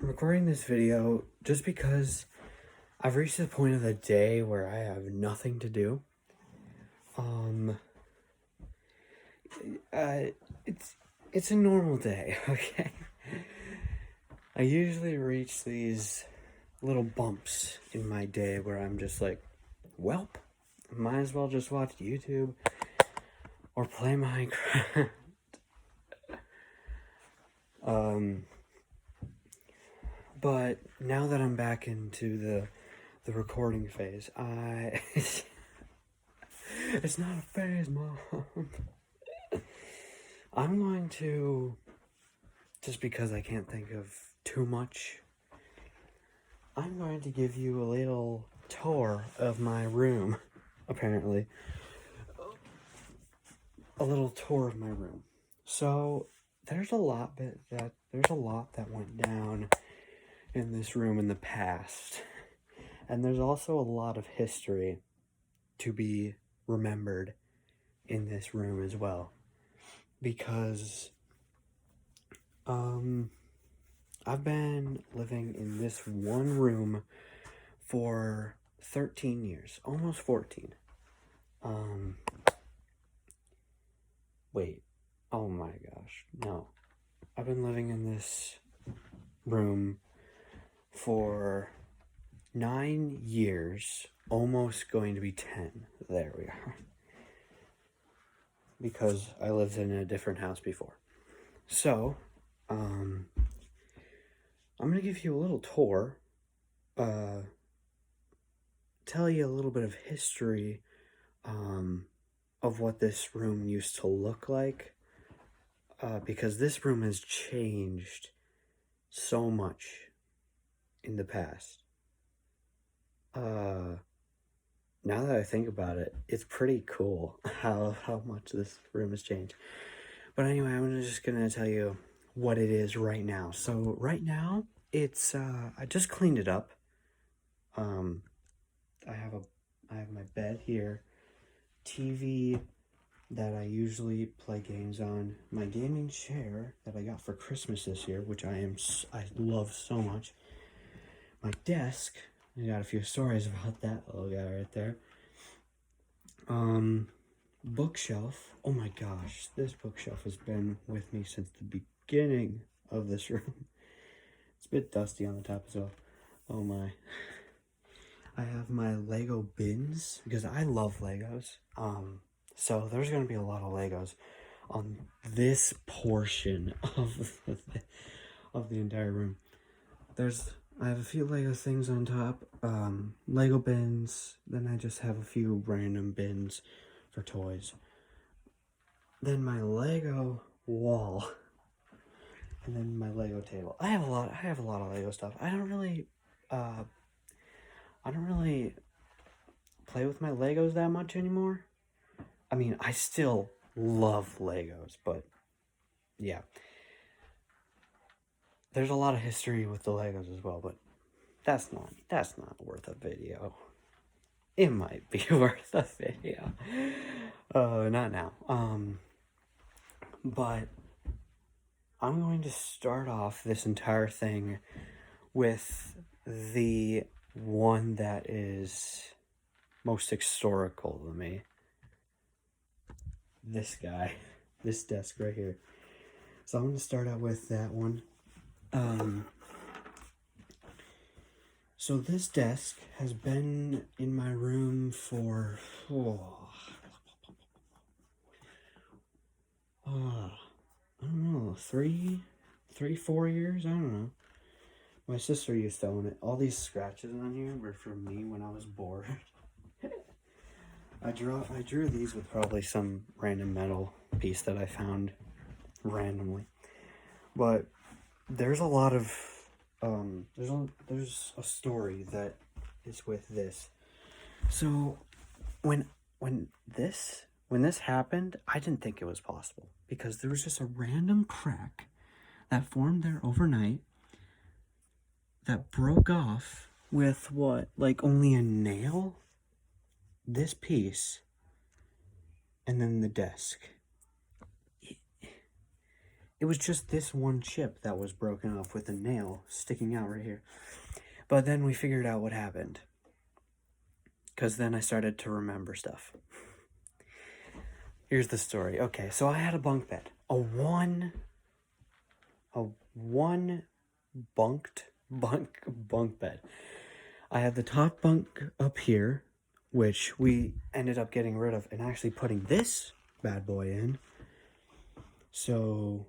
I'm recording this video just because I've reached the point of the day where I have nothing to do. Uh, it's a normal day, okay? I usually reach these little bumps in my day where I'm just like, welp, might as well just watch YouTube or play Minecraft. But now that I'm back into the recording phase, it's not a phase, Mom. I'm going to, just because I can't think of too much, I'm going to give you a little tour of my room, apparently. A little tour of my room. So, there's a lot that went down in this room in the past. And there's also a lot of history to be remembered in this room as well. Because I've been living in this one room for 13 years, almost 14. Wait, oh my gosh, no. I've been living in this room for 9 years, almost going to be 10. There we are. Because I lived in a different house before. So, I'm going to give you a little tour, tell you a little bit of history, of what this room used to look like, because this room has changed so much in the past. Now that I think about it, it's pretty cool how much this room has changed. But anyway, I'm just gonna tell you what it is right now. So right now, it's I just cleaned it up. I have my bed here, TV that I usually play games on, my gaming chair that I got for Christmas this year, which I love so much. My desk, I got a few stories about that little guy right there. Bookshelf. Oh my gosh, this bookshelf has been with me since the beginning of this room. It's a bit dusty on the top as well. Oh my. I have my Lego bins because I love Legos. So there's gonna be a lot of Legos on this portion of the entire room. I have a few Lego things on top, Lego bins, then I just have a few random bins for toys. Then my Lego wall, and then my Lego table. I have a lot of Lego stuff. I don't really play with my Legos that much anymore. I mean, I still love Legos, but yeah. There's a lot of history with the Legos as well, but that's not worth a video. It might be worth a video. Not now. But I'm going to start off this entire thing with the one that is most historical to me. This guy, this desk right here. So I'm going to start out with that one. So this desk has been in my room for, I don't know, 4 years? I don't know. My sister used to own it. All these scratches on here were from me when I was bored. I drew these with probably some random metal piece that I found randomly. But there's a lot of, there's a story that is with this. So when this happened, I didn't think it was possible because there was just a random crack that formed there overnight that broke off with what, like only a nail, this piece, and then the desk. It was just this one chip that was broken off with a nail sticking out right here. But then we figured out what happened. Because then I started to remember stuff. Here's the story. Okay, so I had a bunk bed. A one bunk bed. I had the top bunk up here, which we ended up getting rid of and actually putting this bad boy in. So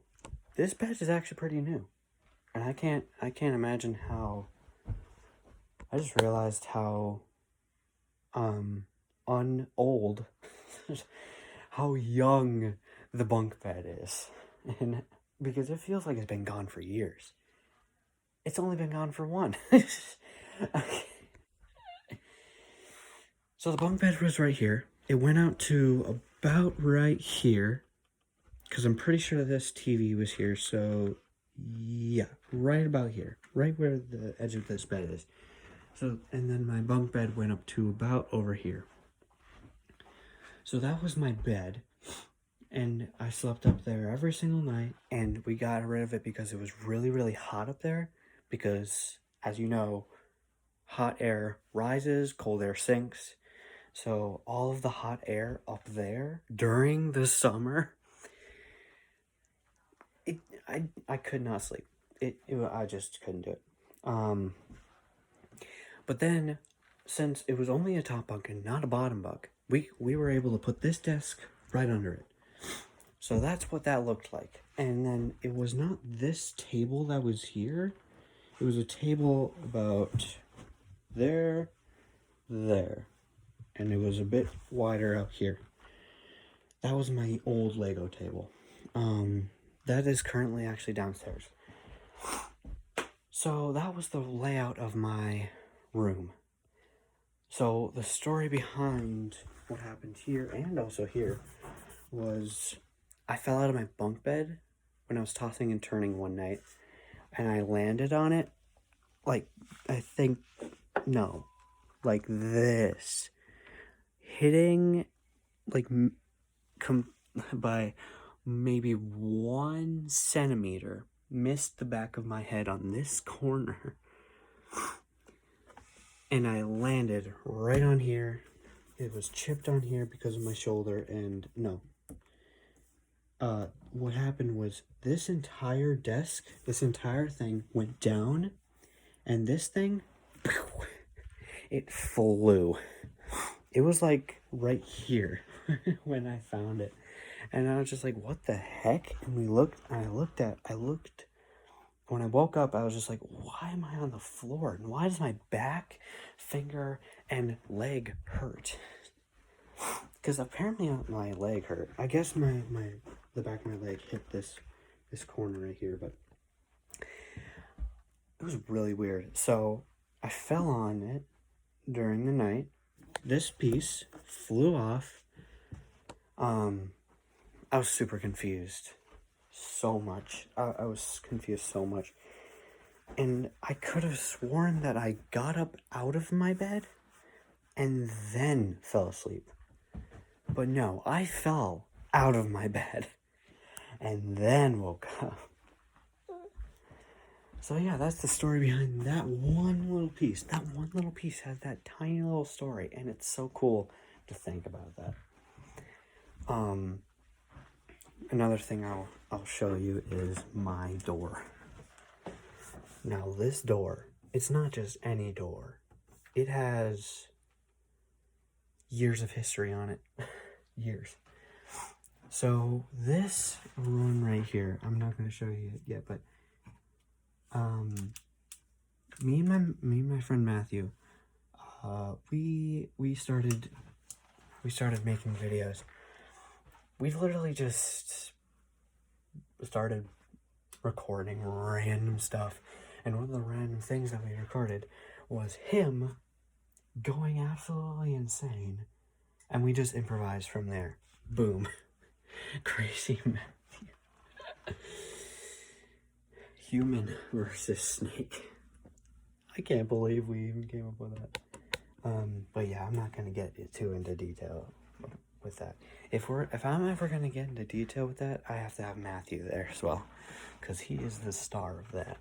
this bed is actually pretty new. And I can't imagine how, I just realized how unold how young the bunk bed is. And because it feels like it's been gone for years. It's only been gone for one. So the bunk bed was right here. It went out to about right here. Because I'm pretty sure this TV was here. So yeah, right about here. Right where the edge of this bed is. So, and then my bunk bed went up to about over here. So that was my bed. And I slept up there every single night. And we got rid of it because it was really, really hot up there. Because, as you know, hot air rises, cold air sinks. So all of the hot air up there during the summer, I could not sleep. I just couldn't do it. But then, since it was only a top bunk and not a bottom bunk, we were able to put this desk right under it. So that's what that looked like. And then it was not this table that was here. It was a table about there. And it was a bit wider up here. That was my old Lego table. That is currently actually downstairs. So that was the layout of my room. So the story behind what happened here and also here was I fell out of my bunk bed when I was tossing and turning one night, and I landed on it like like this, hitting like by maybe 1 centimeter, missed the back of my head on this corner, and I landed right on here. It was chipped on here because of my shoulder, and no. What happened was this entire desk, this entire thing went down, and this thing, it flew. It was like right here when I found it. And I was just like, what the heck? And I looked. When I woke up, I was just like, why am I on the floor? And why does my back, finger, and leg hurt? Because apparently my leg hurt. I guess the back of my leg hit this corner right here, but it was really weird. So I fell on it during the night. This piece flew off. I was super confused. So much. I was confused so much. And I could have sworn that I got up out of my bed and then fell asleep. But no, I fell out of my bed and then woke up. So yeah, that's the story behind that one little piece. That one little piece has that tiny little story, and it's so cool to think about that. Another thing I'll show you is my door. Now this door, it's not just any door. It has years of history on it. Years. So this one right here, I'm not going to show you it yet, but me and my friend Matthew, we started making videos. We literally just started recording random stuff, and one of the random things that we recorded was him going absolutely insane, and we just improvised from there. Boom. Crazy Matthew. Human versus snake. I can't believe we even came up with that. But yeah, I'm not gonna get too into detail with that. If I'm ever gonna get into detail with that, I have to have Matthew there as well, because he is the star of that.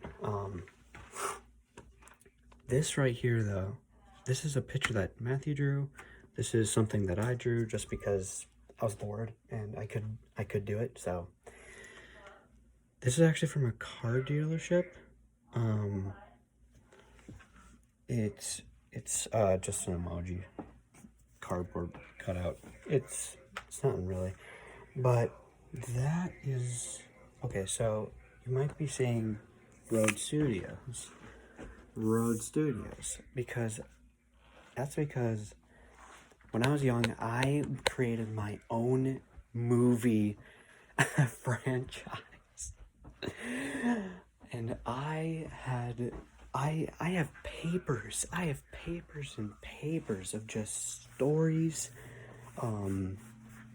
This right here, though, this is a picture that Matthew drew. This is something that I drew just because I was bored and I could do it. So this is actually from a car dealership. It's just an emoji, cardboard cutout. It's nothing really, but that is okay. So you might be saying Road Studios, because when I was young, I created my own movie franchise. And I have papers. I have papers and papers of just stories,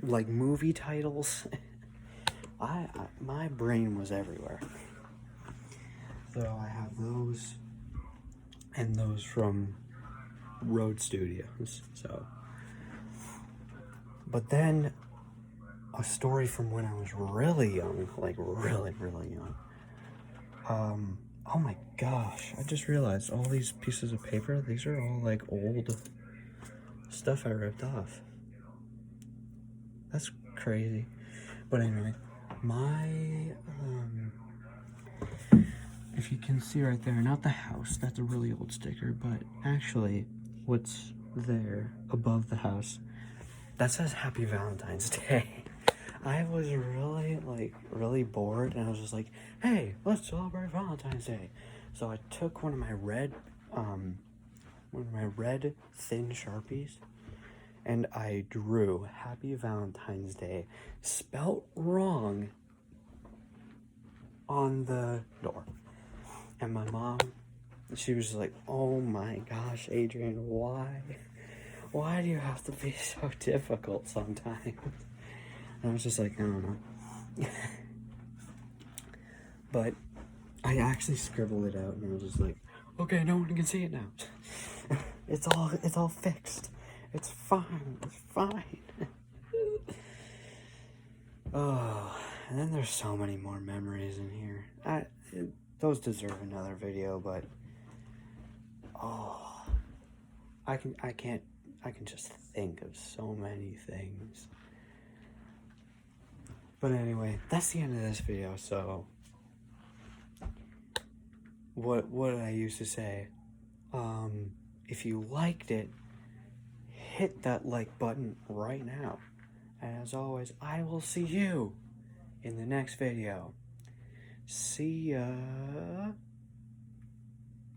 like movie titles. My brain was everywhere. So I have those and those from Road Studios. So, but then a story from when I was really young, like really young. Oh my gosh, I just realized all these pieces of paper, these are all like old stuff I ripped off. That's crazy. But anyway, if you can see right there, not the house, that's a really old sticker, but actually what's there above the house, that says Happy Valentine's Day. I was really bored, and I was just like, hey, let's celebrate Valentine's Day. So I took one of my red thin Sharpies, and I drew Happy Valentine's Day spelt wrong on the door. And my mom, she was like, oh my gosh, Adrian, why do you have to be so difficult sometimes? And I was just like, I don't know. But I actually scribbled it out, and I was just like, okay, no one can see it now. It's all fixed. It's fine. It's fine. Oh, and then there's so many more memories in here. Those deserve another video, but I can just think of so many things. But anyway, that's the end of this video. So what did I used to say? If you liked it, hit that like button right now. And as always, I will see you in the next video. See ya.